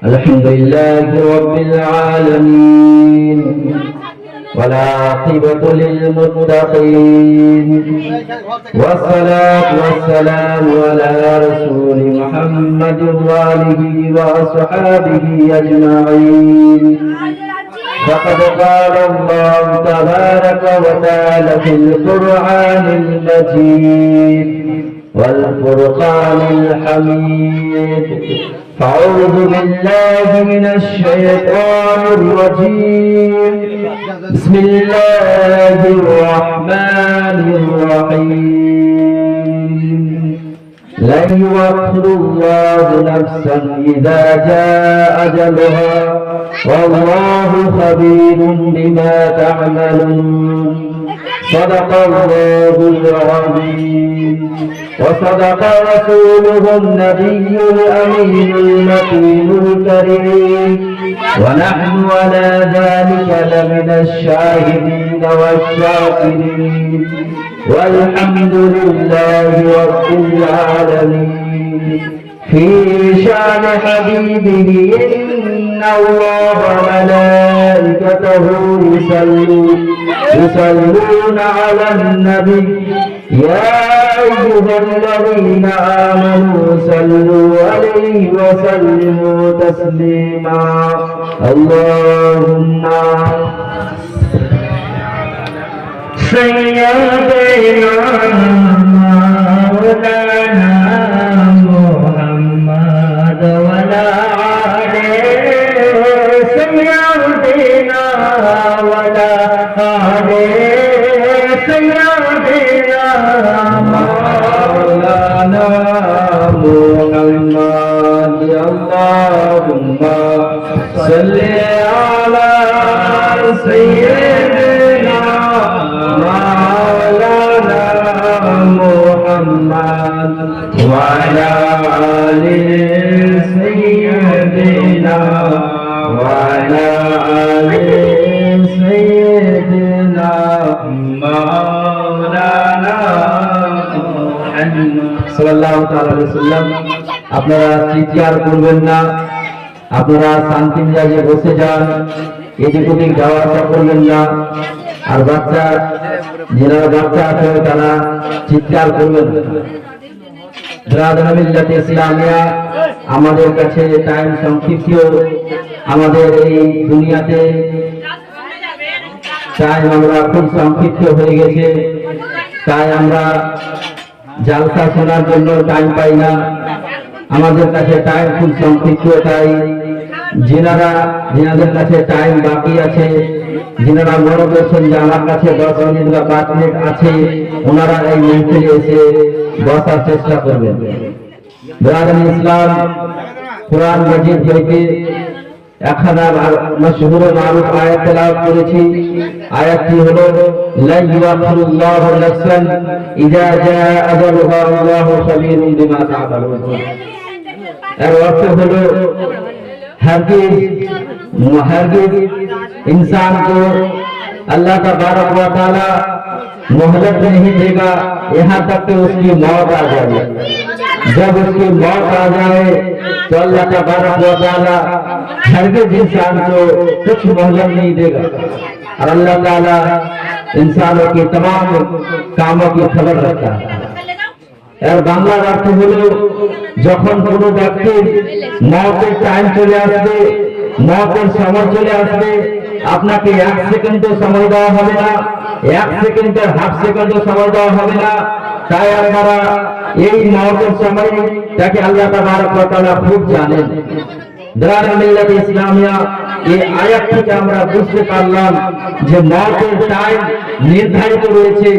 الحمد لله رب العالمين والعاقبة للمتقين والصلاة والسلام على رسول محمد وآله وأصحابه أجمعين. فقد قال الله تبارك وتعالى في القرآن المجيد والفرقان الحميد: أعوذ بالله من الشيطان الرجيم. بسم الله الرحمن الرحيم. لن يؤخر الله نفسا إذا جاء أجلها والله خبير بما تعملون. صدق الله العظيم وصدق رسوله النبي الأمين المكين الكريم، ونحن على ذلك لمن الشاهدين والشاكرين، والحمد لله رب العالمين. في شان حبيبه إن الله وملائكته يصلون على النبي يا أيها الذين آمنوا صلوا عليه وسلموا تسليما. اللهم سيدنا مولانا محمد وعلى آله سيدنا وعلى آله سيدنا مولانا محمد. اللهم صل على سيدنا مولانا محمد وعلى آل سيدنا وعلى آل سيدنا مولانا সাল্লাল্লাহু তাআলা আলাইহি ওয়াসাল্লাম। আপনারা চিৎকার করবেন না, আপনারা শান্তি মিজাজে বসে যান, এদিক ওদিক যাওয়া আসা করবেন না। আর যারা বাচ্চা আছে তারা চিৎকার করবেন না। মিল্লাতে ইসলামিয়া, আমাদের কাছে টাইম সংক্ষিপ্ত, আমাদের এই দুনিয়াতে টাইম আমরা খুব সংক্ষিপ্ত হয়ে গেছে, তাই আমরা জালসা শোনার জন্য টাইম পাই না। আমাদের কাছে টাইম খুব সংক্ষিপ্ত, তাই যেনাদের কাছে টাইম বাকি আছে, যিনারা মনে করছেন যে আমার কাছে 10 মিনিট বা 5 মিনিট আছে, ওনারা এই মঞ্চে এসে বসার চেষ্টা করবেন। ব্রাদার ইসলাম, কোরআন মাজিদ থেকে একখানা মশহুর মারুফ আয়াত তেলাওয়াত করেছি। আয়াতটি হলো লা ইউআখিরুল্লাহু নাফসান ইযা জাআ আজালুহা আল্লাহু খাবীরুম বিমা তা'মালুন। এর অর্থ হলো हरगिज़ इंसान को अल्लाह तबारक व तआला मोहलत नहीं देगा यहाँ तक कि उसकी मौत आ जाए। जब उसकी मौत आ जाए तो अल्लाह तबारक व तआला हरगिज़ इंसान को कुछ मोहलत नहीं देगा, और अल्लाह ताला इंसानों के तमाम कामों की खबर रखता है। এর বাংলার অর্থ হলো যখন কোনো ব্যক্তির মওতের টাইম চলে আসবে, মওতের সময় চলে আসবে, আপনাকে 1 সেকেন্ডও সময় দেওয়া হবে না, 1 সেকেন্ডের হাফ সেকেন্ডও সময় দেওয়া হবে না। তাই আপনারা এই মওতের সময় তাকে আল্লাহ তাবারক ওয়া তাআলা খুব জানেন। দারুল মিল্লাত ইসলামিয়া, এই আয়াত থেকে আমরা বুঝতে পারলাম যে মওতের টাইম নির্ধারিত রয়েছে।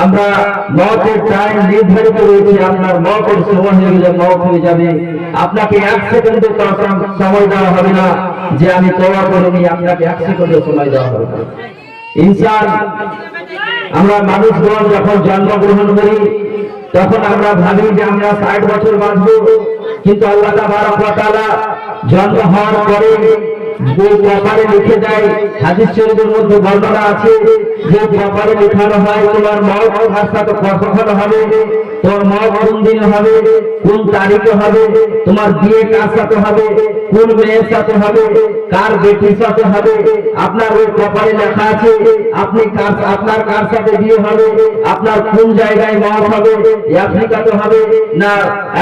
আমরা মওতের টাইম নির্ধারিত রয়েছে, আপনার মওতের সময় হয়ে গেলে মওত হয়ে যাবে। আপনাকে 1 সেকেন্ডও সময় দেওয়া হবে না যে আমি তওবা করিনি, আপনাকে 1 সেকেন্ডও সময় দেওয়া হবে না। ইনসান, আমরা মানুষগণ যখন জন্মগ্রহণ করি তখন আমরা ভাবি যে আমরা 60 বছর বাঁচব, কিন্তু আল্লাহ তাবারক ওয়া তাআলা জন্ম হওয়ার পরে যে কপালে লিখে দেয়, হাদিস শরীফের মধ্যে বর্ণনা আছে যে কপালে লেখানো হয় তোমার মওত রাস্তা তো কখন হবে, তোর মওত কোন দিন হবে, কোন তারিখে হবে, তোমার বিয়ে কার সাথে হবে, কোন মেয়ের সাথে হবে, কার বেটির সাথে হবে, আপনার ওই কপালে লেখা আছে আপনি আপনার কার সাথে বিয়ে হবে, আপনার কোন জায়গায় মওত হবে, আফ্রিকাতে হবে না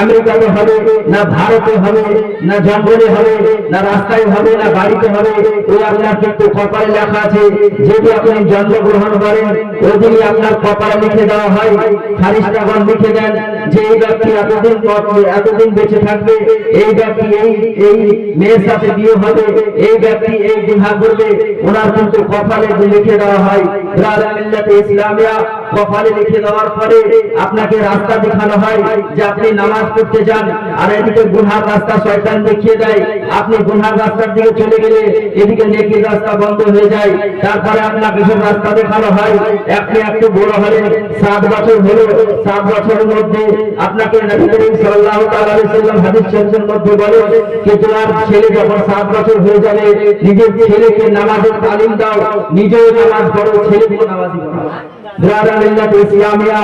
আমেরিকাতে হবে না ভারতে হবে না জঙ্গলে হবে না রাস্তায় হবে না বাড়িতে হবে, ওই আপনার কিন্তু কপালে লেখা আছে। যদি আপনি জন্মগ্রহণ করেন ওই দিনই আপনার কপালে লিখে দেওয়া হয়, ফারিস্তাগণ লিখে দেন যে এই ব্যক্তি এতদিন বেঁচে থাকবে, এই ব্যক্তি এই মেয়ের সাথে বিয়ে হবে, এই ব্যক্তি এই বিবাহ করবে, ওনার কিন্তু কপালে লিখে দেওয়া হয়। মিল্লাতে ইসলামিয়া কপালে লিখে দেওয়ার পরে আপনাকে রাস্তা দেখানো হয় যে আপনি নামাজ পড়তে যান, আর এদিকে গুনার রাস্তা শয়তান দেখিয়ে দেয়, আপনি গুনার রাস্তার দিকে চলে গেলে এদিকে নেকির রাস্তা বন্ধ হয়ে যায়। তারপরে আপনাকে সব রাস্তা দেখানো হয়, আপনি একটু বড় হলেন, 7 বছর হলো, 7 বছরের মধ্যে আপনাকে নবী করিম সাল্লাল্লাহু তাআলা আলাইহি সাল্লাম হাদিস শরীফের মধ্যে বলেন যে তোমার ছেলে যখন 7 বছর হয়ে যাবে নিজের ছেলেকে নামাজের তালিম দাও, নিজেও নামাজ পড়ো, ছেলেকেও নামাজি বানাও। ব্রাদার মিল্লাত ইসলামিয়া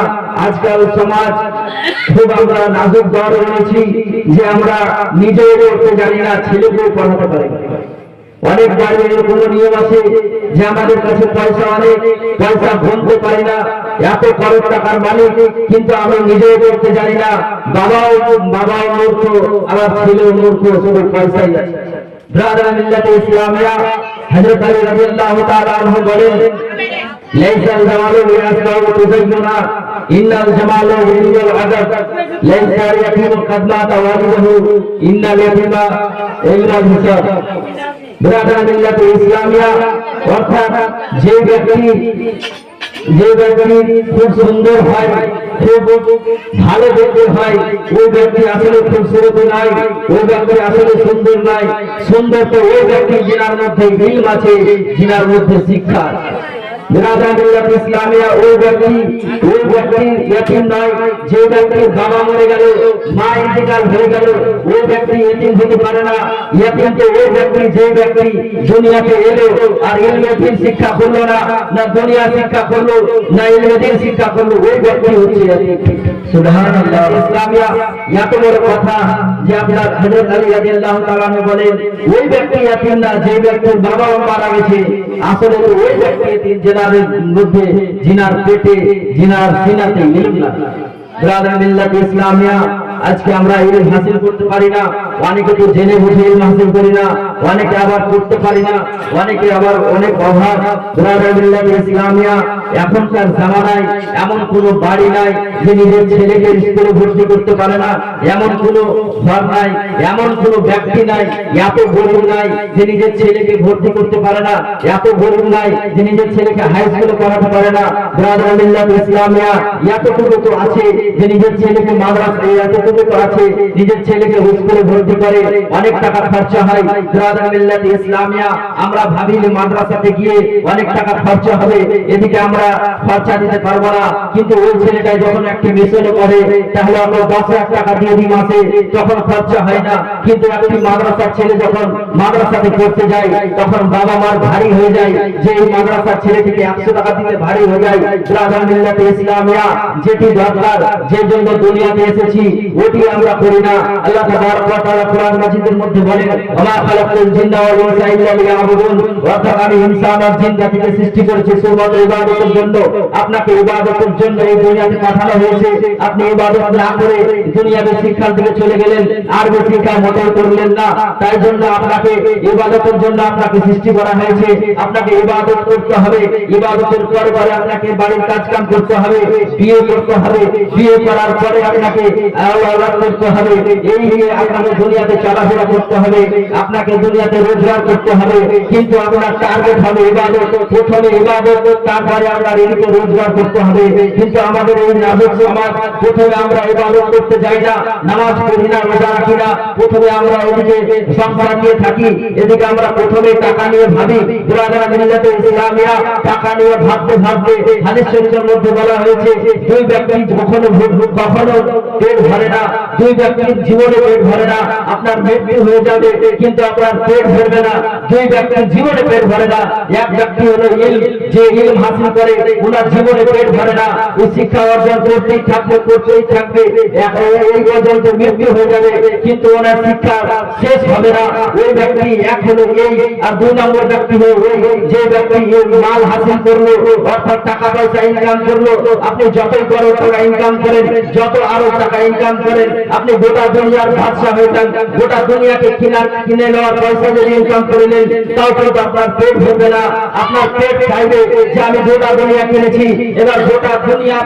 আজকাল সমাজ খুব আমরা নাজুক দরে রয়েছি যে আমরা নিজেও পড়তে জানি না, ছেলেকেও পড়াতে পারি না। অনেক বাড়ির কোনো নিয়ম আছে যে আমাদের কাছে পয়সা অনেক, পয়সা গুনতে পারি না, এত খরচ টাকার মালিক, কিন্তু আমি নিজেও করতে জানি না, বাবাও মূর্খ, আমার ছেলেও মূর্খ, শুধু পয়সাই আছে। ব্রাদার মিল্লাতে ইসলামিয়া হযরত আলী রাদিয়াল্লাহু তাআলা আনহু বলেন লাইসাল জামালু ইয়াসবাউ তুজাইয়ুনা ইন্নাল জামালু ইয়াজুল আদাব লাইসা ইয়াকিমু কাদমাতা ওয়ালিদাহু ইন্নাল ইয়াতিমা ইলমাল হিসাব। ব্রাদার মিল্লাতে ইসলামিয়া অর্থাৎ যে ব্যক্তি খুব সুন্দর হয়, খুব ভালো দেখতে হয়, ওই ব্যক্তি আসলে খুব সুন্দর নয়, ওই ব্যক্তি আসলে সুন্দর নয়। সুন্দর তো ওই ব্যক্তি যিনার মধ্যে ইলম আছে, যিনার মধ্যে শিক্ষা। ব্রাদার মিল্লাত ইসলামিয়া ওই ব্যক্তি ইয়তীম নয়, যে ব্যক্তি বাবা মরে গেল, মা ইন্তেকাল হয়ে গেল, ওই ব্যক্তি ইয়তীম হতে পারে না। ইয়তীম তো ওই ব্যক্তি যে ব্যক্তি দুনিয়াতে এলো আর ইলমে দ্বীন শিক্ষা করলো না, না দুনিয়া শিক্ষা করলো না ইলমে দ্বীন শিক্ষা করলো, ওই ব্যক্তি হচ্ছে ইয়তীম। সুবহানাল্লাহ। ইসলামিয়া এত বড় কথা যে আপনার হযরত আলী রাদিয়াল্লাহু তাআলা আনহু বলেন ওই ব্যক্তি ইয়তীম না যে ব্যক্তির বাবা মারা গেছে, আসলে তো ওই ব্যক্তি ইয়তীম জিনার মধ্যে, জিনার পেটে, জিনার সিনাতে ইলম না। ব্রাদার মিল্লাত ইসলামিয়া আজকে আমরা ইলম হাসিল করতে পারি না, অনেকে তো জেনে বুঝে ইলম হাসিল করি না, অনেকে আবার করতে পারি না, অনেকে আবার অনেক অভাব। ব্রাদার মিল্লাত ইসলামিয়া এখনকার জামানায় এমন কোনো বাড়ি নাই যে নিজের ছেলেকে স্কুলে ভর্তি করতে পারে না, এমন কোনো ঘর নাই, এমন কোনো ব্যক্তি নাই, এত গরিব নাই যে নিজের ছেলেকে ভর্তি করতে পারে না, এত গরিব নাই যে নিজের ছেলেকে হাই স্কুলে পড়াতে পারে না। ব্রাদার মিল্লাত ইসলামিয়া এতটুকু তো আছে যে নিজের ছেলেকে মাদ্রাসায়, এতটুকু তো আছে নিজের ছেলেকে স্কুলে ভর্তি করে, অনেক টাকা খরচা হয়। ব্রাদার মিল্লাত ইসলামিয়া আমরা ভাবি যে মাদ্রাসাতে গিয়ে অনেক টাকা খরচা হবে, এদিকে আমরা খরচা দিতে পারবো না, কিন্তু ওই ছেলেটাই যখন একটি মিশনে পড়ে তাহলে আমরা 10,000 টাকা দিয়ে দিই মাসে, তখন খরচা হয় না। কিন্তু একটি মাদ্রাসার ছেলে যখন মাদ্রাসাতে পড়তে যায় তখন বাবা মার ভারী হয়ে যায় যে এই মাদ্রাসার ছেলেটিকে 100 টাকা দিতে ভারী হয়ে যায়। ব্রাদার মিল্লাত ইসলামিয়া যেটি দরকার, যে জন্য দুনিয়াতে এসেছি ওটি আমরা করি না। আল্লাহ তাবারক ওয়া তাআলা কোরআন মাজিদের মধ্যে বলেন ওয়া খালাকাতুল জিন্না ওয়াল ইনসা ইল্লা লিয়াবুদুন, অর্থাৎ আমি ইনসান আর জিন জাতিকে সৃষ্টি করেছি শুধুমাত্র ইবাদতের জন্য। আপনাকে ইবাদতের জন্য এই দুনিয়াতে পাঠানো হয়েছে, আপনি ইবাদত না করে দুনিয়াতে শিক্ষার দিকে চলে গেলেন, আর বেশি শিক্ষা মোটেও করলেন না। তাই জন্য আপনাকে ইবাদতের জন্য আপনাকে সৃষ্টি করা হয়েছে, আপনাকে ইবাদত করতে হবে। ইবাদতের পরে আপনাকে বাড়ির কাজ কাম করতে হবে, বিয়ে করতে হবে, বিয়ে করার পরে আপনাকে আওলাদ করতে হবে, এই নিয়ে আপনাকে দুনিয়াতে চলাফেরা করতে হবে, আপনাকে দুনিয়াতে রোজগার করতে হবে। কিন্তু আপনার টার্গেট হবে ইবাদত, প্রথমে ইবাদত, তারপরে আপনার এদিকে রোজগার করতে হবে। কিন্তু আমাদের এই নাজুক সমাজ প্রথমে আমরা ইবাদত করতে যাই না, নামাজ পড়ি না, রোজা রাখি না, প্রথমে আমরা এদিকে সংসার নিয়ে থাকি, এদিকে আমরা প্রথমে টাকা নিয়ে ভাবি। ব্রাদার মিল্লাত ইসলামিয়া টাকা নিয়ে ভাবতে ভাবতে হাদিস শরীফের মধ্যে বলা হয়েছে দুই ব্যক্তি কখনো পেট ভরে না, দুই ব্যক্তির জীবনে পেট ভরে না, আপনার মৃত্যু হয়ে যাবে কিন্তু আপনার পেট ভরবে না। দুই ব্যক্তির জীবনে পেট ভরে না। এক ব্যক্তি হলো ইলম, যে ইলম হাসিল করে ওনার জীবনে পেট ভরে না, ওই শিক্ষা অর্জন করতেই থাকবে এই পর্যন্ত মৃত্যু হয়ে যাবে কিন্তু ওনার শিক্ষা শেষ হবে না। ওই ব্যক্তি এক হলো এই, আর দুই নম্বর ব্যক্তি হলো ওই যে ব্যক্তি মাল হাসিল করলো, অর্থাৎ টাকা পয়সা ইনকাম করলো। আপনি যতই বড় টাকা ইনকাম করেন, যত আরো টাকা ইনকাম করেন, আপনি গোটা দুনিয়ার বাদশা হয়ে যান, গোটা দুনিয়াকে কিনে নেওয়ার পয়সা যদি ইনকাম করে নেন, তাও কিন্তু আপনার পেট ভরবে না। আপনার পেট চাইবে যে আমি গোটা দুনিয়া কিনেছি, এবার গোটা দুনিয়া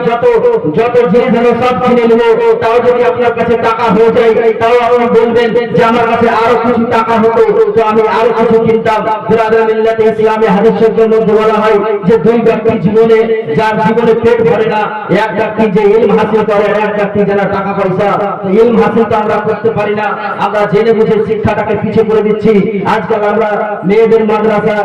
যত জিনিস হলো সব কিনে নেবো। তাও যদি আপনার কাছে টাকা হয়ে যায়, তাও আপনি বলবেন যে আমার কাছে আরো কিছু টাকা হতো তো আমি আরো কিছু কিনতাম। বিরাদর মিল্লাতে ইসলামে হাদিস শরীফের মধ্যে বলা হয় যে দুই ব্যক্তি জীবনে, যার জীবনে পেট ভরে না, এক ব্যক্তি যে ইলম হাসিল করে, এক ব্যক্তি যারা টাকা পয়সা। ইলম হাসিল তো আমরা করতে পারি না, আমরা জেনে বুঝে শিক্ষাটাকে পিছিয়ে করে দিচ্ছি। আজকাল আমরা মেয়েদের মাদ্রাসা,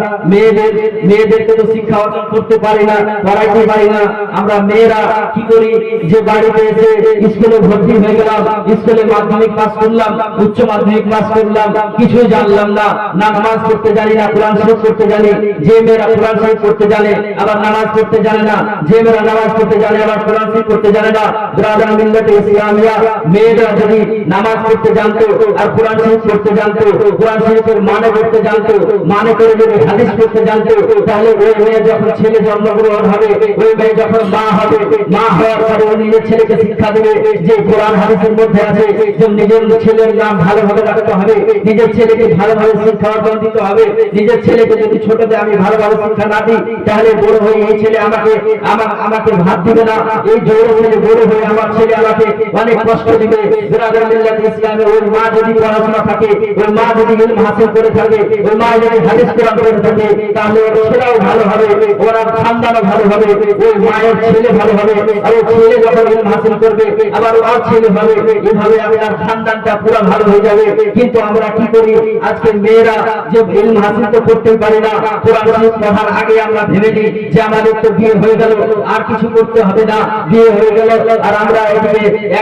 মেয়েদেরকে তো শিক্ষা অর্জন করতে পারি না, পড়াইতে পারি না। আমরা মেয়েরা কি করি যে বাড়িতে এসে স্কুলে ভর্তি হয়ে গেলাম, স্কুলে মাধ্যমিক পাস করলাম, উচ্চ মাধ্যমিক পাস করলাম, কিছুই জানলাম না, না নামাজ পড়তে জানি না, কোরআন শরীফ পড়তে জানি। যে মেয়েরা কোরআন শরীফ পড়তে জানে আবার নামাজ পড়তে জানে না, যে মেয়েরা নামাজ পড়তে জানে আবার কোরআন শরীফ পড়তে জানে না। বিরাদর মিল্লাতে ইসলামিয়া মেয়েরা যদি নামাজ পড়তে জানতো আর কোরআন শরীফ পড়তে জানতো, কোরআন শরীফের মানে পড়তে জানতো, মানে করে যদি হাদিস পড়তে জানতো, তাহলে ওই মেয়ে যখন ছেলে জন্মগ্রহণ হবে, ওই মেয়ে যখন মা হবে, মা হওয়ার পরে ও নিজের ছেলেকে শিক্ষা দেবে যে কোরআন হাদিসের মধ্যে আছে যে নিজের ছেলের নাম ভালোভাবে রাখতে হবে, নিজের ছেলেকে ভালোভাবে শিক্ষা অর্জন দিতে হবে। নিজের ছেলেকে যদি ছোটতে আমি ভালোভাবে শিক্ষা না দিই, তাহলে বড় হয়ে এই ছেলে আমাকে ভাত দিবে না, এই জোরে ছেলে বড় হয়ে আমার ছেলে আমাকে অনেক কষ্ট দিবে। বিরাদর মিল্লাতে ইসলামে ওই মা যদি পড়াশোনা থাকে, ওই মা যদি ইলম হাসিল করে থাকে, ওই মা যদি হাদিস কোরআন করে থাকে, তাহলে ওর ছেলেও ভালো হবে, ওরা খানদানও ভালো হবে, ওই মায়ের ছেলে ভালো হবে। আর ওই ছেলে যখন ইলম হাসিল করবে আবার ওর ছেলে হবে, এভাবে আপনার খানদানটা পুরো ভালো হয়ে যাবে। কিন্তু আমরা কি করি আজকে মেয়েরা যে ইলম হাসিল তো করতেই পারি না, কোরআন শরীফ পড়ার আগে আমরা ভেবে নিই যে আমাদের তো বিয়ে হয়ে গেল, আর কিছু করতে হবে না, বিয়ে হয়ে গেল আর আমরা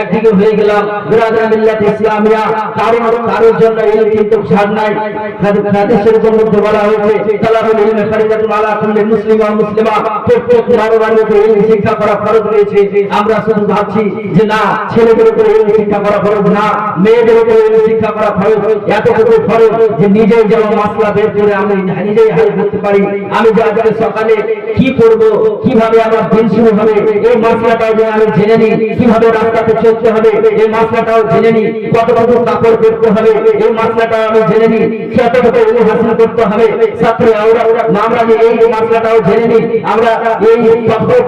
একদিকে হয়ে গেলাম। বিরাদর মিল্লাতে ইসলামিয়া কারোর জন্য ইলম কিন্তু ছাড় নাই। হাদিসের মধ্যে বলা হয়েছে তালাবুল ইলমি ফরিদাতুন আলা কুল্লি মুসলিম ওয়া মুসলিমা, প্রত্যেক নারীর উপর ইলম শিক্ষা করা ফরজ রয়েছে। আমরা শুধু ভাবছি যে না ছেলেদের উপর ইলম শিক্ষা করা ফরজ না, মেয়েদের উপর ইলম শিক্ষা করা ফরজ। এতটুকু ফরজ যে নিজেই যেমন মাসলা বের করে আমি নিজেই হাল করতে পারি। আমি যে আজকে সকালে কি করব, কিভাবে আমার দিন শুরু হবে, এই মাসলাটাও যে আমি জেনে নিই, কিভাবে রাস্তাতে চলতে হবে এই মাসলাটাও জেনে নিই, কতটুকু কাপড় পরতে হবে এই মাসলাটাও আমি জেনে নিই, কতটুকু ইলম হাসিল করতে হবে ছাত্র আমরা এই মাসলাটাও জেনে নিই। আমরা এই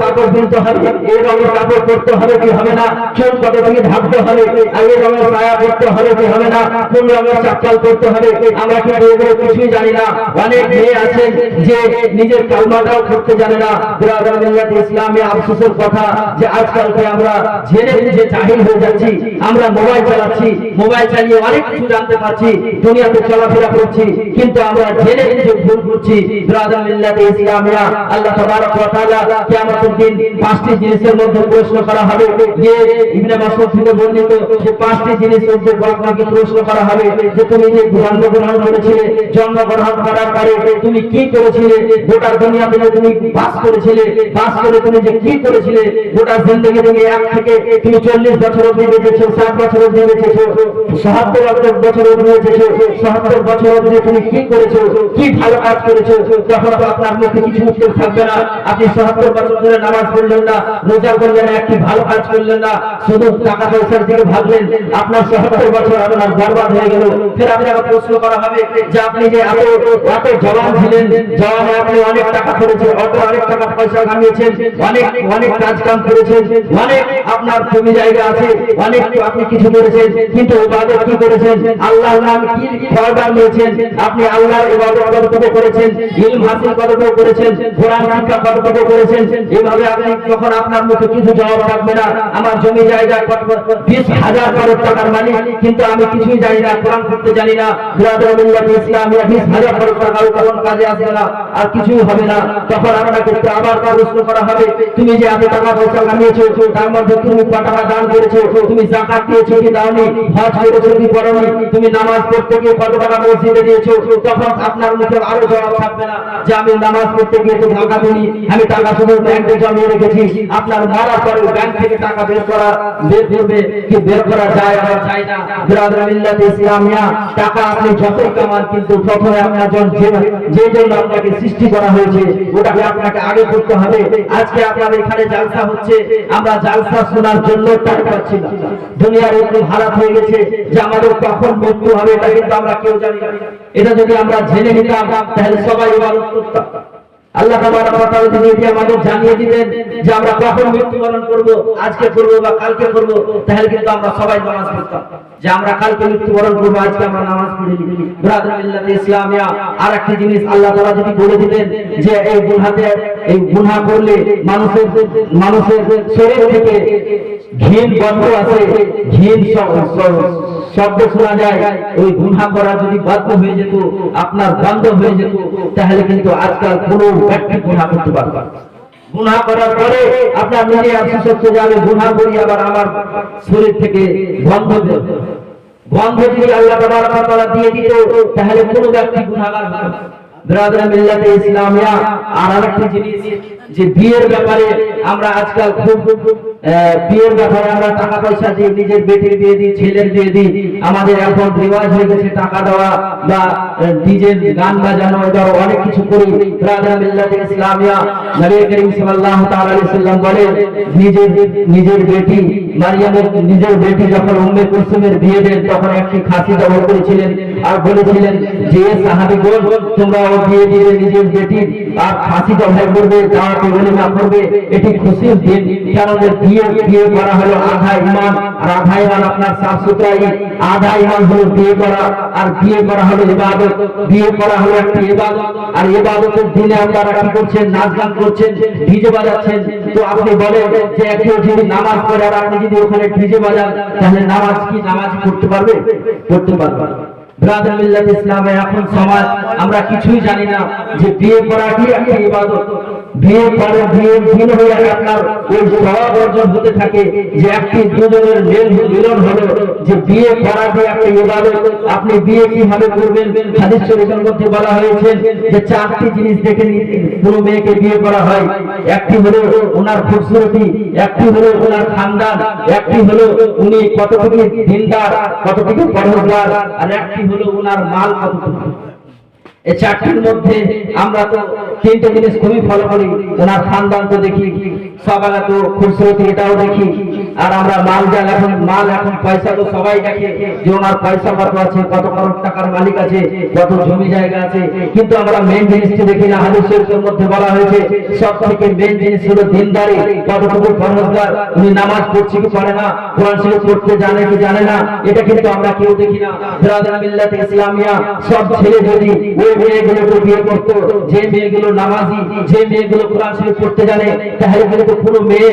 কাপড় কিনতে হবে, এই রঙের কাপড় পরতে হবে কি হবে না, চুল কত থেকে ঢাকতে হবে, আর এই রঙের ছায়া পরতে হবে কি হবে না, কোন রঙের চাপচাল করতে হবে, আমরা কিন্তু এগুলো কিছুই জানি না। অনেক মেয়ে আছে যে নিজের কালমাটাও করতে জানে না। বিরাদর মিল্লাতে ইসলামে আফসোসের কথা যে আজকালকে আমরা জেনে বুঝে জাহিল হয়ে যাচ্ছি। আমরা মোবাইল চালাচ্ছি, মোবাইল চালিয়ে অনেক কিছু জানতে পারছি, দুনিয়াতে চলাফেরা করছি, কিন্তু আমরা জেনে বুঝে ভুল করছি। বিরাদর মিল্লাতে ইসলামিয়া আল্লাহ তাবারক ওয়া তাআলা কিয়ামতের দিন পাঁচটি জিনিসের মধ্যে প্রশ্ন করা হবে। যে ইবনে মাসউদ থেকে বর্ণিত যে পাঁচটি জিনিসের মধ্যে আপনাকে প্রশ্ন করা হবে যে তুমি যে জন্মগ্রহণ করেছিলে, জন্মগ্রহণ করার পরে তুমি কি করেছিলে, গোটা দুনিয়াতে তুমি বাস করেছিলে, বাস করে তুমি যে কি করেছিলে, গোটা জিন্দেগি তুমি 1 থেকে তুমি 40 বছর অবধি বেঁচেছো, 60 বছর অবধি বেঁচেছো, 77 বছর অবধি বেঁচেছো, 77 বছর অবধি তুমি কি করেছো, কি ভালো কাজ করেছো, তখন আপনার মুখে কিছু উত্তর থাকবে না। আপনি 77 বছর ধরে নামাজ পড়লেন না, রোজা করলেন না, একটি ভালো কাজ করলেন না, শুধু টাকা পয়সার দিকে ভাবলেন, আপনার 77 বছর আপনার বরবাদ হয়ে গেল। ফের আপনাকে প্রশ্ন করা হবে যে আপনি যে এত জওয়ান ছিলেন, জওয়ানে আপনি অনেক টাকা করেছেন, অনেক টাকা পয়সা কামিয়েছেন, অনেক কাজ কাম করেছেন, অনেক আপনার জমি জায়গা আছে, অনেক আপনি কিছু করেছেন, কিন্তু ইবাদত কি করেছেন, আল্লাহর নাম কি ফরমান নিয়েছেন, আপনি আল্লাহর ইবাদত কতটুকু করেছেন, ইলম হাসিল কতটুকু করেছেন, কোরআন শিক্ষা কতটুকু করেছেন। এভাবে আপনি যখন আপনার মুখে কিছু জবাব থাকবে না, আমার জমি জায়গা 20,000 করোড় টাকার মালিক, কিন্তু আমি কিছুই জানি না, কোরআন পড়তে জানি না। বিরাদর মিল্লাতে ইসলামিয়া 20,000 করোড় টাকাও তখন কাজে আসবে না, আর কিছুই হবে না। তখন আপনাকে আবার প্রশ্ন করা হবে তুমি যে এত টাকা পয়সা কামিয়েছো, তার মধ্যে তুমি কত টাকা দান করেছো, তুমি যাকাত দিয়েছো কি দাওনি, হজ করেছো টুপি পরনি, তুমি নামাজ পড়তে গিয়ে কত টাকা মসজিদে দিয়েছো, তখন আপনার মুখে আরো জবাব থাকবে না যে আমি নামাজ পড়তে গিয়ে তো টাকা দিইনি, আমি টাকা শুধু ব্যাংকে জমিয়ে রেখেছি। আপনার মারার পরে ব্যাংক থেকে টাকা বের করবে কি বের করা যায় আর যায় না। বিরাদর মিল্লাত ইসলামিয়া, টাকা আপনি যতই কামান, কিন্তু প্রথমে আপনার যে জন্য আপনাকে সৃষ্টি করা হয়েছে ওটাকে আপনাকে আগে করতে হবে। আজকে আপনার এখানে জালসা হচ্ছে, আমরা জালসা শোনার জন্য টাকা পাচ্ছি না। দুনিয়ার এরকম হালাত হয়ে গেছে যে আমাদের কখন মৃত্যু হবে এটা কিন্তু আমরা কেউ জানি না। এটা যদি আমরা জেনে নিতাম তাহলে সবাই ইবাদত করতাম। আল্লাহ তাআলা যদি এটি আমাদের জানিয়ে দিতেন যে আমরা কখন মৃত্যুবরণ করব, আজকে করব বা কালকে করব, তাহলে কিন্তু আমরা সবাই নামাজ পড়তাম যে আমরা কালকে মৃত্যুবরণ করব, আজকে আমরা নামাজ পড়ে নিই। ব্রাদার মিল্লাত ইসলামিয়া, আর একটা জিনিস আল্লাহ তাআলা যদি বলে দিতেন যে এই গুনাহ করলে মানুষের শরীর থেকে ঘিন বন্ধ আছে, ঘিন শব্দ শোনা যায়, ওই গুনাহ করা যদি বাধ্য হয়ে যেত, আপনার বন্ধ হয়ে যেত, তাহলে কিন্তু আজকাল কোনো ব্যক্তি গুনাহ করতে পারবে না। গুনাহ করার পরে আপনার নিজে আফসোস হচ্ছে যে আমি গুনাহ করি, আবার আমার শরীর থেকে গন্ধ যদি আল্লাহ তাআলা দিয়ে দিত তাহলে কোনো ব্যক্তি গুনাহগার হতো না। ব্রাদার মিল্লাত ইসলামিয়া, আর আরেকটি জিনিস যে বিয়ের ব্যাপারে আমরা আজকাল খুব বিয়ের ব্যাপারে আমরা টাকা পয়সা দিয়ে নিজের বেটির বিয়ে দিই, ছেলের বিয়ে দিই। আমাদের এখন রিওয়াজ হয়ে গেছে টাকা দেওয়া বা নিজের গান বাজানো, এটা অনেক কিছু করি। ব্রাদার মিল্লাত ইসলামিয়া, নবী করিম সাল্লাল্লাহু তাআলা আলাইহি সাল্লাম বলেন নিজের বেটি মারিয়ামের নিজের বেটি যখন উম্মে কুলসুমের বিয়ে দেন তখন একটি খাসি জবাই করেছিলেন আর বলেছিলেন যে সাহাবীগণ তোমরা ও বিয়ে দিলে নিজের বেটি আর খাসি জবাই করবে, দাওয়াত ওলিমা করবে, এটি খুশির দিন। কারণ বিয়ে করা হলো আধা ঈমান, আর আধা ঈমান আপনার সাফ সুতরাই, আধা ঈমান হলো বিয়ে করা, আর বিয়ে করা হলো ইবাদত। বিয়ে করা হলো একটি ইবাদত, আর ইবাদতের দিনে আপনারা কি করছেন? নাচ গান করছেন, ডিজে বাজাচ্ছেন। তো আপনি বলেন যে কেউ যদি নামাজ পড়ে আর আপনি যদি ওখানে ডিজে বাজান, তাহলে নামাজ পড়তে পারবে? করতে পারবে না। ব্রাদার মিল্লাত ইসলামে এখন সমাজ আমরা কিছুই জানি না যে বিয়ে করা কি একটা ইবাদত। বিয়ের পরে বিয়ের দিন হয়ে আপনার ওই সওয়াব অর্জন হতে থাকে যে একটি দুজনের মিলন হলো, যে বিয়ে করা যে একটা ইবাদত। আপনি বিয়ে কিভাবে করবেন? হাদিস শরীফের মধ্যে বলা হয়েছে যে চারটি জিনিস দেখে কোনো মেয়েকে বিয়ে করা হয়। একটি হলো ওনার খুবসুরতি, একটি হলো ওনার খানদান, একটি হলো উনি কতটুকু দিনদার, কতটুকু পরহেজগার, আর একটি হলো ওনার মাল কতটুকু। এই চারটির মধ্যে আমরা তো তিনটে জিনিস খুবই ফলো করি। ওনার খানদান তো দেখি, সবাই তো খুবসুরতি এটাও দেখি, আর আমরা মাল এখন পয়সা তো সবাই দেখে যে ওনার পয়সা কত আছে, কত করোড় টাকার মালিক আছে, কত জমি জায়গা আছে, কিন্তু আমরা মেন জিনিসটা দেখি না। হাদিস শরীফের মধ্যে বলা হয়েছে সব থেকে মেন জিনিস হলো দিনদারি, কতটুকু পরহেজগার, উনি নামাজ পড়ছে কি পড়ে না, কোরআন শরীফ পড়তে জানে কি জানে না, এটা কিন্তু আমরা কেউ দেখি না। ব্রাদার মিল্লাত ইসলামিয়া, সব ছেলে যদি ওই মেয়েগুলোকে বিয়ে করতো যে মেয়েগুলো নামাজি, যে মেয়েগুলো কোরআন শরীফ পড়তে জানে, তাহলে কিন্তু কোনো মেয়ে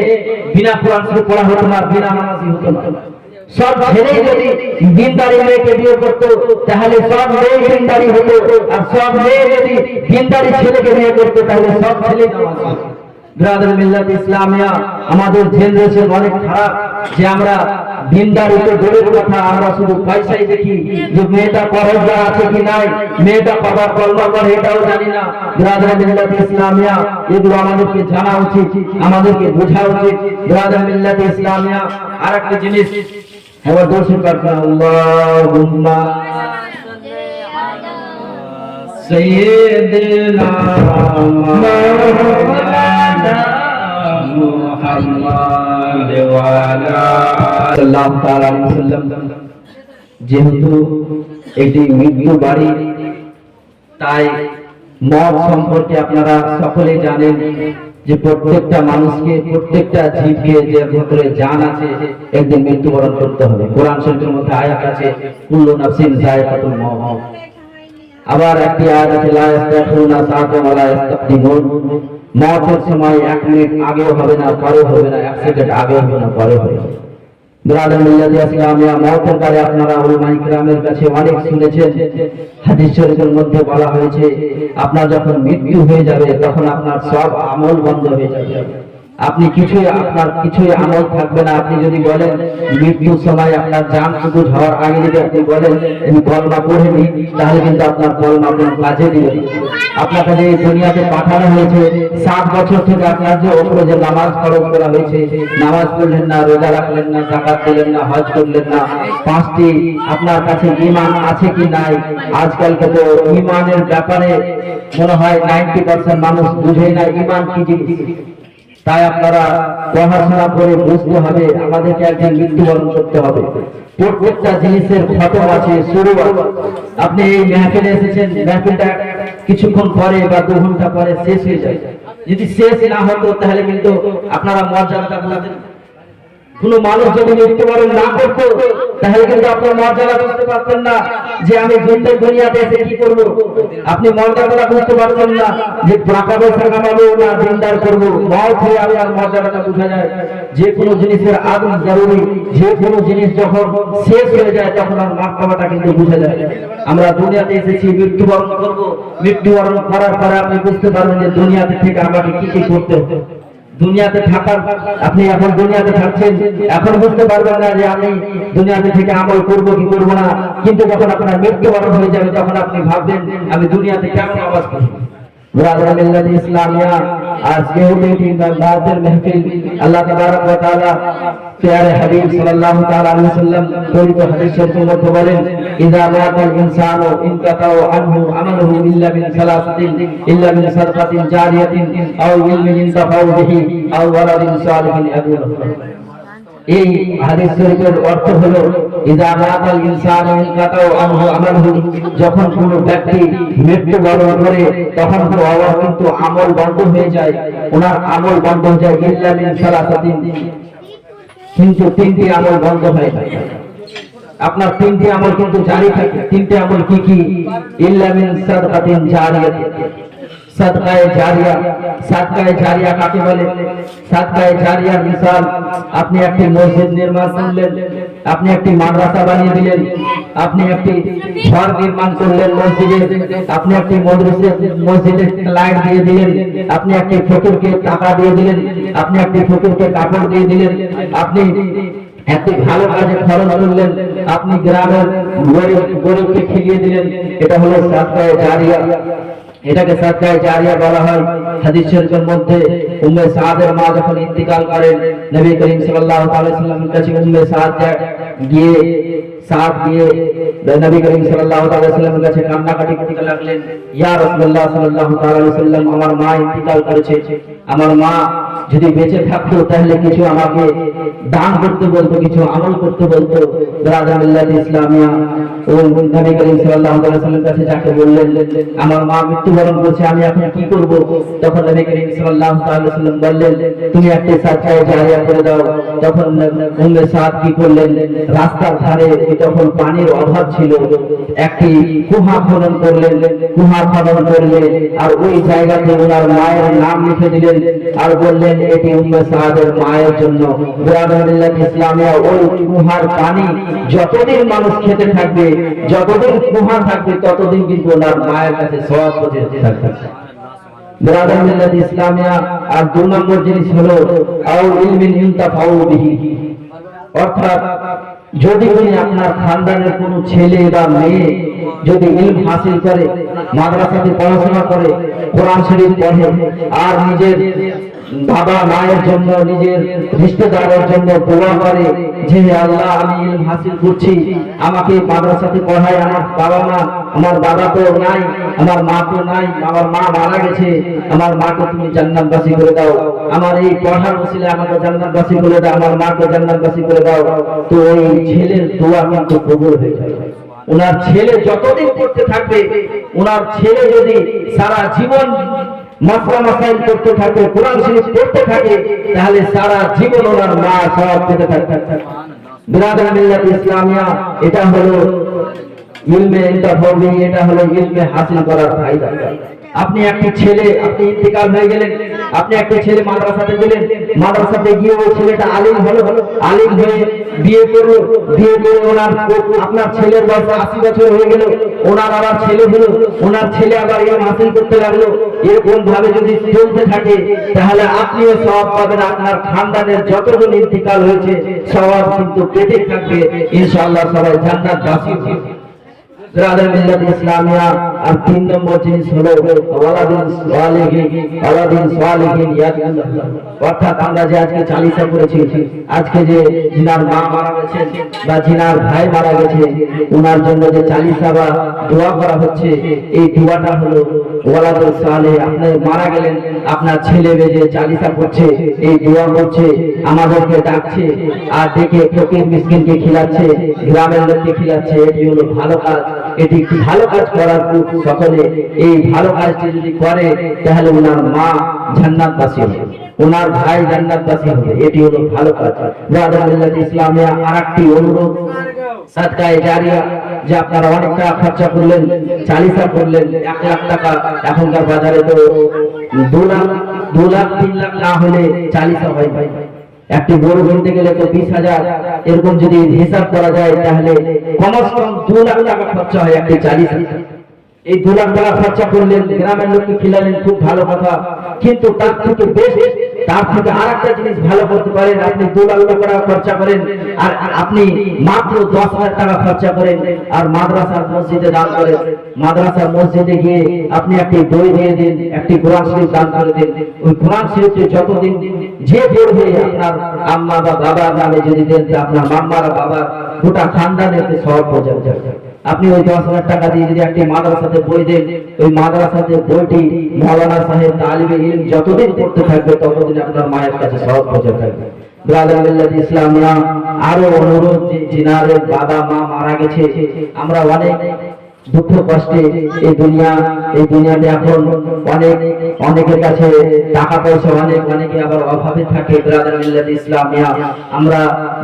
বিনা কোরআন শরীফ পড়া হতো না, বিনা নামাজি হতো না। সব ছেলে যদি দিনদারি মেয়েকে বিয়ে করতো তাহলে সব মেয়ে দিনদারি হতো, আর সব মেয়ে যদি দিনদারি ছেলেকে বিয়ে করতো তাহলে সব ছেলে নামাজি। ব্রাদার মিল্লাত ইসলামিয়া, আমাদের জেনারেশন অনেক খারাপ যে আমরা দিনদারিতে দূরের কথা, আমরা শুধু পয়সাই দেখি যে মেয়েটা পরহেজগার আছে কি নাই, মেয়েটা বাবার কলমা করে এটাও জানি না। ব্রাদার মিল্লাত ইসলামিয়া, এগুলো আমাদেরকে জানা উচিত, আমাদেরকে বোঝা উচিত। ব্রাদার মিল্লাত ইসলামিয়া, আরেকটা জিনিস এবার দর্শন করতে আল্লাহুম্মা সাইয়্যিদিনা মাওলানা মুহাম্মদ ওয়া আলা সাল্লাল্লাহু তাআলা আলাইহি ওয়াসাল্লাম। যেহেতু এটি মৃত্যু বাড়ি, তাই মত সম্পর্কে আপনারা সকলেই জানেন যে প্রত্যেকটা মানুষকে, প্রত্যেকটা জীবকে যে ভিতরে জান আছে একদিন মৃত্যুবরণ করতে হবে। কোরআন শরীফের মধ্যে আয়াত আছে কুল্লু নাফসিন যায়কাতুল মাউত। আবার একটি আয়াত আছে লা ইস্তাখুনা সাআতান ওয়া লা ইস্তাকদিমুন। মওতের সময় 1 মিনিট আগেও হবে না, পরেও হবে না, 1 সেকেন্ড আগেও হবে না, পরেও হবে না। ব্রাদার মিল্লাত ইসলামিয়া, মওতের বারে আপনারা উলামায়ে কিরামের কাছে অনেক শুনেছেন। হাদিস শরীফের মধ্যে বলা হয়েছে আপনার যখন মৃত্যু হয়ে যাবে তখন আপনার সব আমল বন্ধ হয়ে যাবে। আপনি আপনার কিছুই আমল থাকবে না। আপনি যদি বলেন মৃত্যুর সময় আপনার জান শুধু ঝড় আগে যদি আপনি বলেন আমি কলমা পড়িনি, তাহলে কিন্তু আপনার কলমা কোনো কাজে দিবে না। আপনাকে যে দুনিয়াতে পাঠানো হয়েছে 7 বছর থেকে আপনার যে ওপরে যে নামাজ ফরজ করা হয়েছে, নামাজ পড়লেন না, রোজা রাখলেন না, যাকাত দিলেন না, হজ করলেন না, 5টি আপনার কাছে ঈমান আছে কি নাই? আজকালকে তো ঈমানের ব্যাপারে মনে হয় 90% মানুষ বুঝে না ঈমান কি জিনিস। তাই আপনারা পড়াশোনা করে বুঝতে হবে আমাদেরকে একদিন মৃত্যুবরণ করতে হবে। প্রত্যেকটা জিনিসের খতম আছে, শুরু আছে। আপনি এই মেহফিলে এসেছেন, মেহফিলটা কিছুক্ষণ পরে বা 2 ঘন্টা পরে শেষ হয়ে যায়। যদি শেষ না হতো তাহলে কিন্তু আপনারা মর্যাদাটা বুঝতেন। কোন মানুষ যদি মৃত্যুবরণ না করতো তাহলে কিন্তু আপনার মর্যাদা বুঝতে পারতেন না যে আমি দুনিয়াতে এসে কি করব। আপনি মর্যাদাটা বুঝতে পারতেন না যে টাকা পয়সা কামাবো না দিনদার করবো। মওত হয়ে আপনার মর্যাদাটা বোঝা যায়। যে কোনো জিনিসের আদম জরুরি, যে কোনো জিনিস যখন শেষ হয়ে যায় তখন আর মার্তবাটা কিন্তু বোঝা যায়। আমরা দুনিয়াতে এসেছি মৃত্যুবরণ করব, মৃত্যুবরণ করার পরে আপনি বুঝতে পারবেন যে দুনিয়াতে থেকে আমাকে কি কি করতে হবে। দুনিয়াতে থাকার আপনি এখন দুনিয়াতে থাকছেন, এখন বুঝতে পারবেন না যে আমি দুনিয়াতে থেকে আমল করব কি করব না, কিন্তু যখন আপনার মৃত্যুবরণ হয়ে যাবে তখন আপনি ভাববেন আমি দুনিয়াতে কেমন আওয়াজ করব। ব্রাদার মিল্লাত ইসলামিয়া आज के मीटिंग में बादल महफिल अल्लाह तबारक व तआला प्यारे हबीब सल्लल्लाहु तआला अलैहि वसल्लम कोई तो हदीस शरीफ में बोलें इजा मातल इंसानु इनकताउ अन्हु अमलुहु इल्ला मिन सलासातिन इल्ला मिन सदकातिन जारियातिन औ इल्मिन यंतफाउ बिही औ वलादिन सालिहिन यदउलहु। এই হাদিস শরীফের অর্থ হলো ইজা মাতাল ইনসানু ইনকাতাউ আনহু আমালহু, যখন কোনো ব্যক্তি মৃত্যুবরণ করে তখন ওর কিন্তু আমল বন্ধ হয়ে যায়, ওনার আমল বন্ধ হয়ে যায় ইল্লা মিন সালাসাতিন, কিন্তু 3টি আমল বন্ধ হয় না। আপনার 3টি আমল কিন্তু জারি থাকে। 3টি আমল কি কি? ইল্লা মিন সাদকাতিন জারিয়াতিন, सदकाए जारिया। सदकाए जारिया কাকে বলে? সদকাए জারিয়ার মিসাল আপনি একটি মসজিদ নির্মাণ করলেন, আপনি একটি মাদ্রাসা বানিয়ে দিলেন, আপনি একটি ঘর নির্মাণ করলেন মসজিদে, আপনি একটি মসজিদে লাইট দিয়ে দিলেন, আপনি একটি ফকিরকে টাকা দিয়ে দিলেন, আপনি একটি ফকিরকে কাপড় দিয়ে দিলেন, আপনি একটি ভালো কাজে খরচ করলেন, আপনি গ্রামের গরিবকে খেলিয়ে দিলেন। এটা হলো সদকাए জারিয়া। এটাকে সদকায়ে জারিয়া বলা হয়। হাদিস শরীফের মধ্যে উম্মে সাদের মা যখন ইন্তিকাল করেন, নবী করিম সাল্লাল্লাহু আলাইহি ওয়াসাল্লামের কাছে উম্মে সাদ গিয়ে নবী করিম সাল্লাল্লাহু আলাইহি ওয়াসাল্লামের কাছে কান্নাকাটি করতে লাগলেন, ইয়া রাসূলুল্লাহ সাল্লাল্লাহু আলাইহি ওয়াসাল্লাম, আমার মা ইন্তিকাল করেছে, আমার মা যদি বেঁচে থাকতো তাহলে কিছু আমাকে দান করতে বলতো, কিছু আমল করতে বলতো। ব্রাদার মিল্লাত ইসলামিয়া ও নবী করিম সাল্লাল্লাহু আলাইহি ওয়াসাল্লামের কাছে যাকে বললেন আমার মা মৃত্যুবরণ করছে, আমি এখন কি করব? তখন নবী করিম সাল্লাল্লাহু আলাইহি ওয়াসাল্লাম বললেন তুমি একটি সদকায়ে জারিয়া করে দাও। তখন উম্মে সাদ কি করলেন? রাস্তার ধারে তখন পানির অভাব ছিল, একটি কুয়া খনন করলেন। কুয়া খনন করলে আর ওই জায়গাতে ওনার মায়ের নাম লিখে দিলেন আর বললেন এটি উম্মে সাদের মায়ের জন্য। ব্রাদার মিল্লাত ইসলামিয়া ওই কুয়ার পানি যতদিন মানুষ খেতে থাকবে, যতদিন কুয়া থাকবে ততদিন কিন্তু ওনার মায়ের কাছে সওয়াব পৌঁছে থাকবে। ব্রাদার মিল্লাত ইসলামিয়া আর 2 নম্বর জিনিস হলো আও ইলমিন ইনতাফাউ বিহি, অর্থাৎ যদি আপনার খানদানের কোনো ছেলে বা মেয়ে যদি ইলম হাসিল করে, মাদ্রাসাতে পড়াশোনা করে, কোরআন শরীফ পড়ে আর নিজের বাবা মায়ের জন্য, নিজের রিশতেদারের জন্য দোয়া করে যে আল্লাহ আমি ইলম হাসিল করছি, আমাকে মাদ্রাসাতে পড়ায়, আমার বাবা তো নাই, আমার মা তো নাই, আমার মা মারা গেছে, আমার মাকে তুমি জান্নাতবাসী করে দাও, আমার এই পড়ার ওসিলায় আমাকে জান্নাতবাসী করে দাও, আমার মাকে জান্নাতবাসী করে দাও। তো ওই ছেলের দোয়া কিন্তু কবুল হয়ে যাবে। ওনার ছেলে যতদিন করতে থাকবে, ওনার ছেলে যদি সারা জীবন মাসলা মাসাইল করতে থাকে, কোরআন শরীফ পড়তে থাকে, তাহলে সারা জীবন ওনার মা সওয়াব পেতে থাকবে। ব্রাদার মিল্লাত ইসলামিয়া এটা হলো ইলমে ইনতাফাউ বিহি, এটা হলো ইলমে হাসিল করার ফায়দা। আপনি একটি ছেলে, আপনি ইন্তেকাল হয়ে গেলেন, আপনি একটি ছেলে মাদ্রাসাতে দিলেন, মাদ্রাসাতে গিয়ে ওই ছেলেটা আলিম হলো, আলিম হয়ে বিয়ে করলো, বিয়ে করে ওনার আপনার ছেলের বয়স 80 বছর হয়ে গেল, ওনার আবার ছেলে হলো, ওনার ছেলে আবার ইলম হাসিল করতে লাগলো। এরকম ভাবে যদি চলতে থাকে তাহলে আপনিও সওয়াব পাবেন, আপনার খানদানের যতজন ইন্তেকাল হয়েছে সওয়াব কিন্তু পেতে থাকবে ইনশাআল্লাহ, সবাই জান্নাতবাসী হবে। ব্রাদার মিল্লাত ইসলামিয়া। আর 3 নম্বর জিনিস হলো ওয়ালাদিন সালিহিন ইয়াদুল্লাহ, অর্থাৎ আমরা যে আজকে চালিসা করেছি, আজকে যে জিনার মা মারা গেছেন বা জিনার ভাই মারা গেছে ওনার জন্য যে চালিসা বা দোয়া করা হচ্ছে, এই দোয়াটা হলো ওয়ালাদুল সালেহ। আপনি মারা গেলেন, আপনার ছেলে বেজে চালিসা করছে, এই দোয়া করছে, আমাদেরকে ডাকছে, আর ডেকে ফকির মিসকিনকে খিলাচ্ছে, গ্রামের লোককে খিলাচ্ছে, এটি হলো ভালো কাজ। এটি একটি ভালো কাজ করার সকলে এই ভালো কাজটি যদি করে তাহলে ওনার মা জান্নাতবাসী হবে, ওনার ভাই জান্নাতবাসী হবে, এটি হলো ভালো কাজ। ব্রাদার মিল্লাত ইসলামিয়া। আরেকটি অনুরোধ, সাদকায়ে জারিয়া, যে আপনারা অনেক টাকা খরচা করলেন, চালিসা করলেন, 1 লাখ টাকা, এখনকার বাজারে তো 2 লাখ 3 লাখ না হলে চালিসা হয় ভাই। একটি বড় কিনতে গেলে তো 20,000, এরকম যদি হিসাব করা যায় তাহলে কমস কম 2 লাখ টাকা খরচা হয় একটি চালিসা। এই 2 লাখ টাকা খরচা করলেন, গ্রামের লোককে খিলালেন, খুব ভালো কথা, কিন্তু তার থেকে বেশি, তার থেকে আরেকটা জিনিস ভালো করতে পারেন। আপনি 2 লাখ টাকা খরচা করেন আর আপনি মাত্র 10,000 টাকা খরচা করেন আর মাদ্রাসার মসজিদে দান করেন। মাদ্রাসার মসজিদে গিয়ে আপনি একটি বই দিয়ে দিন, একটি কোরআন শরীফ দান করে দিন। ওই কোরআন শরীফটি যতদিন যে পড়বে আপনার আম্মা বা বাবার নামে যদি দেন, আপনার মাম্মা বা বাবার গোটা খানদানের সওয়াব পৌঁছে যাবে। আপনি ওই 10,000 টাকা দিয়ে যদি একটি মাদ্রাসাতে বই দেন, ওই মাদ্রাসাতে বইটি মাওলানা সাহেব তালিবে ইলম যতদিন পড়তে থাকবে ততদিন আপনার মায়ের কাছে সওয়াব পৌঁছে থাকবে। ব্রাদার মিল্লাত ইসলামিয়া। আরো অনুরোধ, জিনার বাবা মা মারা গেছে, আমরা অনেক দুঃখ কষ্টে এই দুনিয়াতে এখন অনেকের কাছে টাকা পয়সা অনেকে আবার অভাবে থাকে। ব্রাদার মিল্লাত ইসলামিয়া। আমরা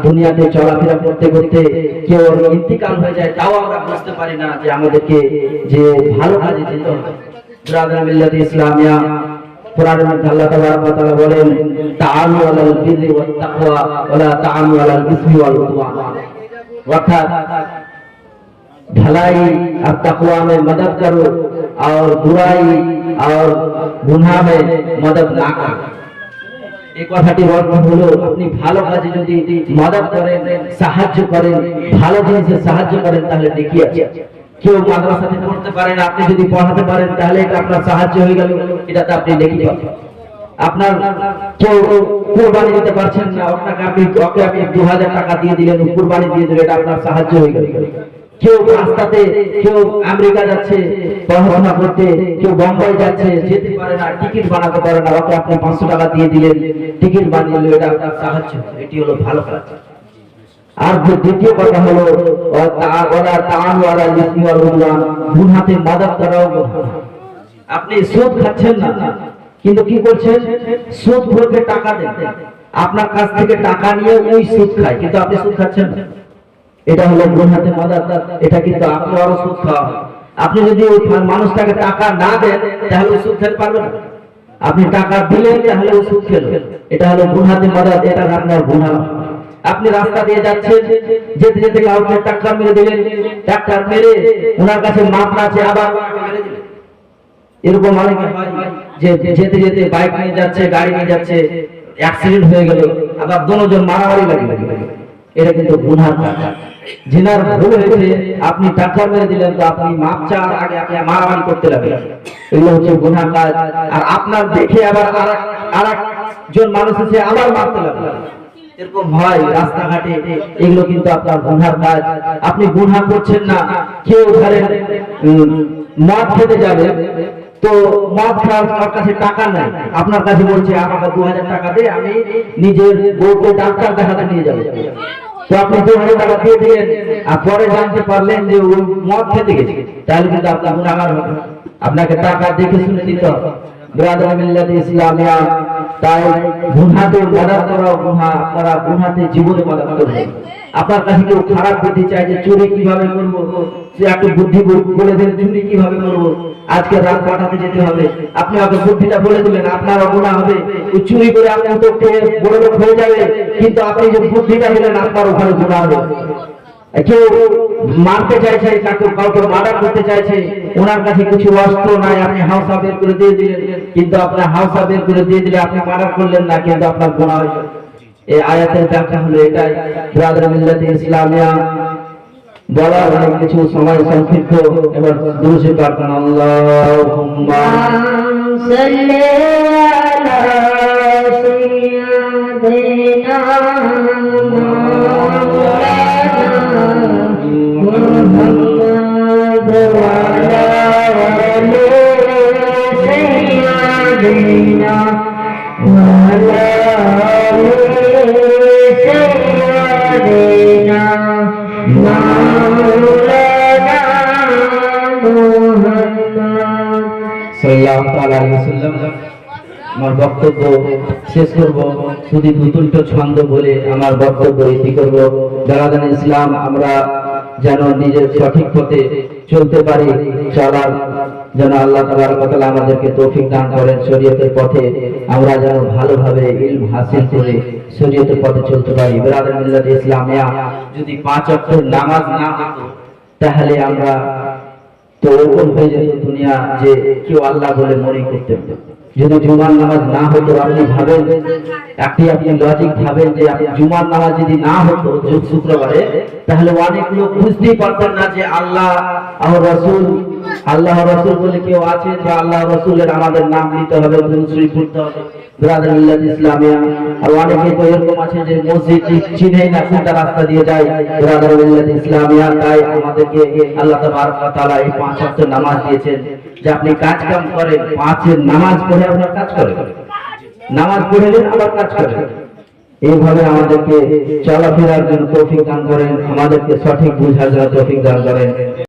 দুনিয়াতে চলাফেরা করতে করতে কেউ ইন্তিকাল হয়ে যায়, তাও আমরা বুঝতে পারি না যে আমাদেরকে যে ভালো কাজে যেতে হবে। ব্রাদার মিল্লাত ইসলামিয়া। কোরআনের মধ্যে আল্লাহ তাবারক ওয়া তাআলা বলেন, তাআনু আলাল বিররি ওয়াত তাকওয়া ওয়া লা তাআনু আলাল ইসমি ওয়াল উদওয়ান, অর্থাৎ भलाई और तकवा में मदद करो और बुराई और गुनाह में मदद ना करो। এই কথাটির অর্থ হলো আপনি ভালো কাজে যদি মদদ করেন, সাহায্য করেন, ভালো জিনিসে সাহায্য করেন তাহলে নেকি আছে। কেউ মাদ্রাসাতে পড়তে পারেন, আপনি যদি পড়াতে পারেন তাহলে এটা আপনার সাহায্য হয়ে গেল, এটাতে আপনি নেকি পাবেন। আপনার কেউ কুরবানি দিতে পারছেন না, ওকে আপনি 2000 টাকা দিয়ে দিলেন, কুরবানি দিয়ে দিলেন, এটা আপনার সাহায্য হয়ে গেল। কেউ রাস্তাতে, কেউ আমেরিকা যাচ্ছে পড়াশোনা করতে, কেউ বোম্বাই যাচ্ছে, যেতে পারে না, টিকিট বানাতে পারে না, ওকে আপনি 500 টাকা দিয়ে দিলেন, টিকিট বানিয়ে দিলেন, এটা আপনার সাহায্য। এটি হলো ভালো কাজ। আর দ্বিতীয় কথা হলো গুনাহে মাদদ করাও। আপনি সুদ খাচ্ছেন না, কিন্তু কি করছেন, সুদ ভরকে টাকা দেন, আপনার কাছ থেকে টাকা নিয়ে ওই সুদ খায়, কিন্তু আপনি সুদ খাচ্ছেন না, এটা হলো গুনাহে মাদদ। এটা কিন্তু আপনারও সুদ খাওয়া। আপনি যদি ওই মানুষটাকে টাকা না দেন তাহলে সুদ খেতে পারবেন না, আপনি টাকা দিলেন তাহলে ও সুদ খেলো, এটা হলো গুনাহে মাদদ, এটা আপনার গুনাহ। আপনি রাস্তা দিয়ে যাচ্ছেন, যেতে যেতে কাউকে টাক্কার মেরে দিলেন, টাক্কার মেরে ওনার কাছে মাপ আছে আবার মেরে দিলেন। এরকম অনেকে হয় যে যেতে যেতে বাইক নিয়ে যাচ্ছে, গাড়ি নিয়ে যাচ্ছে, অ্যাক্সিডেন্ট হয়ে গেল, আবার দুজন মারামারি লাগে, এটা কিন্তু গুনাহ। জিনার ভুল হয়েছে, আপনি টাক্কার মেরে দিলেন, তো আপনি মাপ চাওয়ার আগে আপনি মারামারি করতে লাগলেন, এগুলো হচ্ছে গুনাহ কাজ। আর আপনার দেখে আবার আরেকজন মানুষ এসে আবার মারতে লাগলেন, এরকম হয় রাস্তাঘাটে, এগুলো কিন্তু আপনার গুনার কাজ। আপনি গুনাহ করছেন না। কেউ ধরেন মদ খেতে যাবে, তো মদ খাওয়ার কাছে টাকা নাই, আপনার কাছে বলছে আমাকে 2000 টাকা দে, আমি নিজের বউকে ডাক্তার দেখাতে নিয়ে যাবো। তো আপনি 2000 টাকা দিয়ে দিলেন, আর পরে জানতে পারলেন যে ওই মদ খেতে গেছে, তাহলে কিন্তু আপনার গুনাহগার হবে। আপনাকে টাকা দেখে শুনে দিতে হবে। ব্রাদার মিল্লাত ইসলামিয়া। তাই গুনাহতে মদদ করাও গুনাহ, আপনারা গুনাহতে জীবনে মদদ করবেন। আপনার কাছে কেউ খারাপ বুদ্ধি চায় যে চুরি কিভাবে করবো, একটু বুদ্ধি বলে দেন, চুরি কিভাবে করবো, আজকে রাত কাটাতে যেতে হবে, আপনি আগে বুদ্ধিটা বলে দিলেন, আপনার গুনাহ হবে। চুরি করে আপনি তো খেয়ে বড় লোক হয়ে যাবে, কিন্তু আপনি যে বুদ্ধিটা দিলেন আপনার ওখানে গুনাহ হবে। কেউ মারতে চাইছে, কাউকে মার্ডার করতে চাইছে, ওনার কাছে কিছু অস্ত্র নাই, আপনি হাউসা বের করে দিয়ে দিলেন, কিন্তু আপনার হাউসা বের করে দিয়ে দিলে আপনি মার্ডার করলেন না, কিন্তু আপনার গুনাহ হয়েছে। এই আয়াতের ব্যাখ্যা হলো এটাই। ব্রাদার মিল্লাতে ইসলামিয়া বলার অনেক কিছু, সময় সংক্ষিপ্ত, এবার দুরূদ পাঠ করুন। আল্লাহুম্মা সাল্লি আলা সাইয়্যিদিনা মুহাম্মাদ ওয়া আলা আলি সাইয়্যিদিনা ওয়া আলা আলি সাইয়্যিদিনা আমার বক্তব্য শেষ করব, শুধু দুটো ছন্দ বলে আমার বক্তব্য ইতি করব। দালাদান ইসলাম আমরা যেন নিজের সঠিক পথে চলতে পারি, চলার যেন আল্লাহ তাবারক ওয়া তাআলা আমাদেরকে তৌফিক দান করেন। শরীয়তের পথে আমরা যেন ভালোভাবে ইলম হাসিল করে শরীয়তের পথে চলতে পারি। ব্রাদার মিল্লাত ইসলামিয়া যদি 5 ওয়াক্ত নামাজ না হতো তাহলে আমরা তো ওরকম হয়ে যেত দুনিয়া যে কেউ আল্লাহ বলে মনে করতে হতো। যদি জুমার নামাজ না হতো, আপনি ভাবেন, আপনি লজিক ভাবেন যে জুমার নামাজ যদি না হতো শুক্রবারে, তাহলে অনেক লোক বুঝতেই পারতেন না যে আল্লাহ রাসূল বলে কেউ আছে, বা আল্লাহ রাসূলের আমাদের নাম নিতে হবে, দুরূদ শরীফ পড়তে হবে। ব্রাদার মিল্লাত ইসলামিয়া আর অনেকে তো এরকম আছে যে মসজিদ চিনেই না, কোনটা রাস্তা দিয়ে যায়। ব্রাদার মিল্লাত ইসলামিয়া তাই আমাদেরকে আল্লাহ তাবারক ওয়া তাআলা এই 5 ওয়াক্ত নামাজ দিয়েছেন যে আপনি কাজ কাম করেন, 5 নামাজ পড়ে আপনার কাজ করেন, নামাজ পড়লেন আবার কাজ করেন। এইভাবে আমাদেরকে চলাফেরার জন্য তৌফিক দান করেন, আমাদেরকে সঠিক বুঝার জন্য তৌফিক দান করেন।